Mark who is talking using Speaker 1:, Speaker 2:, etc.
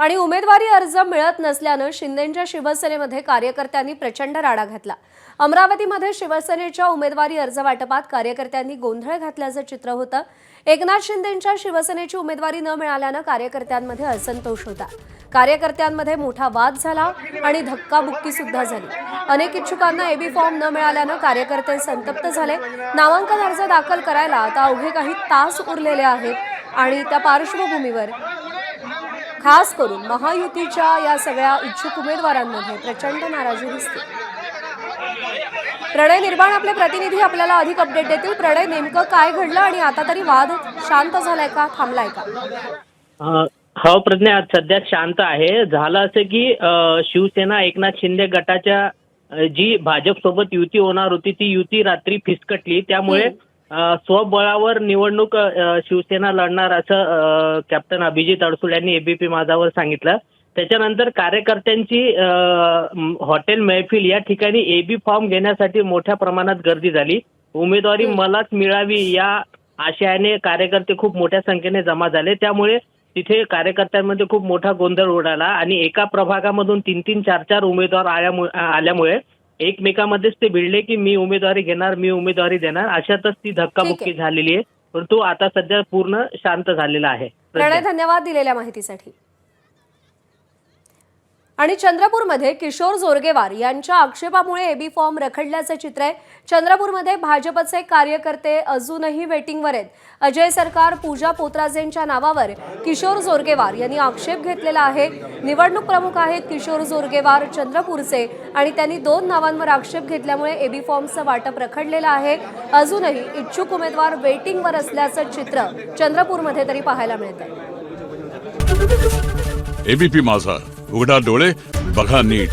Speaker 1: आणि उमेदवारी अर्ज मिळत नसल्यानं शिंदेंच्या शिवसेनेमध्ये कार्यकर्त्यांनी प्रचंड राडा घातला। अमरावतीमध्ये शिवसेनेच्या उमेदवारी अर्ज वाटपात कार्यकर्त्यांनी गोंधळ घातल्याचं चित्र होतं। एकनाथ शिंदेंच्या शिवसेनेची उमेदवारी न मिळाल्यानं कार्यकर्त्यांमध्ये असंतोष होता। कार्यकर्त्यांमध्ये मोठा वाद झाला आणि धक्काबुक्की सुद्धा झाली। अनेक इच्छुकांना एबी फॉर्म न मिळाल्यानं कार्यकर्ते संतप्त झाले। नामांकन अर्ज दाखल करायला आता अवघे काही तास उरलेले आहेत आणि त्या पार्श्वभूमीवर खास करून महायुतीच्या या सगळ्या इच्छुक उमेदवारांमध्ये प्रचंड नाराजी दिसते। प्रणय निर्माण आपले प्रतिनिधी आपल्याला अधिक अपडेट देतील। प्रणय, नेमकं काय घडलं आणि आता तरी वाद शांत झालाय का, थांबलाय का?
Speaker 2: हो प्रज्ञा, सध्या शांत आहे। झालं असं की शिवसेना एकनाथ शिंदे गटाच्या जी भाजप सोबत युती होणार होती ती युती रात्री फिसकटली। त्यामुळे स्वबळावर निवडणूक शिवसेना लढणार असं कॅप्टन अभिजित अडसूळ यांनी एबीपी माझावर सांगितलं। त्याच्यानंतर कार्यकर्त्यांची हॉटेल महफिल या ठिकाणी एबी फॉर्म घेण्यासाठी मोठ्या प्रमाणात गर्दी झाली। उमेदवारी मलाच मिळावी या आशयाने कार्यकर्ते खूप मोठ्या संख्येने जमा झाले। त्यामुळे तिथे कार्यकर्त्यांमध्ये खूप मोठा गोंधळ उडाला आणि एका प्रभागामधून 3-3, 4-4 उमेदवार आल्यामुळे एकमेकांमध्येच ते भिडले की मी उमेदवारी घेणार, मी उमेदवारी देणार, अशातच ती धक्काबुक्की झालेली आहे। परंतु आता सध्या पूर्ण शांत झालेला आहे।
Speaker 1: प्रणय, धन्यवाद दिलेल्या माहितीसाठी। आणि चंद्रपूरमध्ये किशोर जोरगेवार यांच्या आक्षेपामुळे एबी फॉर्म रखडल्याचं चित्र आहे। चंद्रपूरमध्ये भाजपचे कार्यकर्ते अजूनही वेटिंगवर आहेत। अजय सरकार, पूजा पोतराजेंच्या नावावर किशोर जोरगेवार यांनी आक्षेप घेतलेला आहे। निवडणूक प्रमुख आहेत किशोर जोरगेवार चंद्रपूरचे आणि त्यांनी 2 नावांवर आक्षेप घेतल्यामुळे एबी फॉर्मचं वाटप रखडलेलं आहे। अजूनही इच्छुक उमेदवार वेटिंगवर असल्याचं चित्र चंद्रपूरमध्ये तरी पाहायला मिळतंय।
Speaker 3: एबीपी माझा, उघडा डोळे बघा नीट।